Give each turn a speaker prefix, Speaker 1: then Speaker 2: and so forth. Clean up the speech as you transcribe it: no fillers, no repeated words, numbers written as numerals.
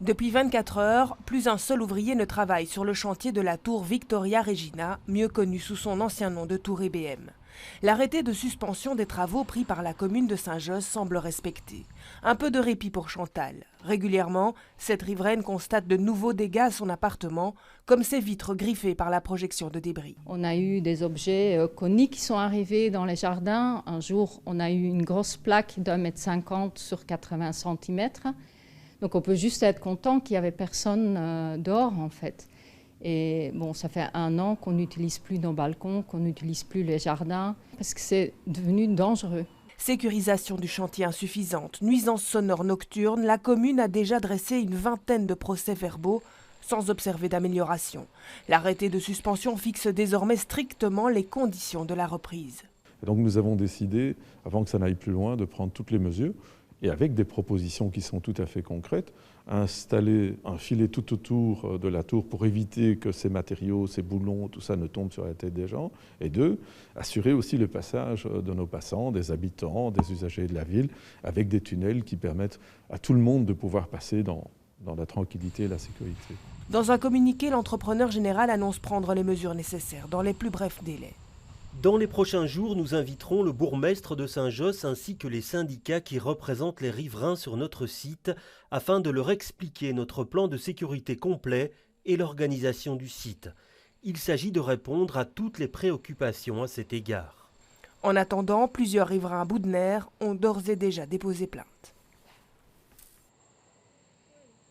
Speaker 1: Depuis 24 heures, plus un seul ouvrier ne travaille sur le chantier de la tour Victoria Regina, mieux connue sous son ancien nom de tour IBM. L'arrêté de suspension des travaux pris par la commune de Saint-Josse semble respecté. Un peu de répit pour Chantal. Régulièrement, cette riveraine constate de nouveaux dégâts à son appartement, comme ses vitres griffées par la projection de débris.
Speaker 2: On a eu des objets coniques qui sont arrivés dans les jardins. Un jour, on a eu une grosse plaque d'1,50 m sur 80 cm. Donc on peut juste être content qu'il n'y avait personne dehors en fait. Et bon, ça fait 1 an qu'on n'utilise plus nos balcons, qu'on n'utilise plus les jardins, parce que c'est devenu dangereux.
Speaker 1: Sécurisation du chantier insuffisante, nuisances sonores nocturnes, la commune a déjà dressé une vingtaine de procès-verbaux sans observer d'amélioration. L'arrêté de suspension fixe désormais strictement les conditions de la reprise.
Speaker 3: Et donc nous avons décidé, avant que ça n'aille plus loin, de prendre toutes les mesures, et avec des propositions qui sont tout à fait concrètes, installer un filet tout autour de la tour pour éviter que ces matériaux, ces boulons, tout ça ne tombe sur la tête des gens. Et 2, assurer aussi le passage de nos passants, des habitants, des usagers de la ville, avec des tunnels qui permettent à tout le monde de pouvoir passer dans la tranquillité et la sécurité.
Speaker 1: Dans un communiqué, l'entrepreneur général annonce prendre les mesures nécessaires dans les plus brefs délais.
Speaker 4: Dans les prochains jours, nous inviterons le bourgmestre de Saint-Josse ainsi que les syndicats qui représentent les riverains sur notre site afin de leur expliquer notre plan de sécurité complet et l'organisation du site. Il s'agit de répondre à toutes les préoccupations à cet égard.
Speaker 1: En attendant, plusieurs riverains à bout de nerfs ont d'ores et déjà déposé plainte.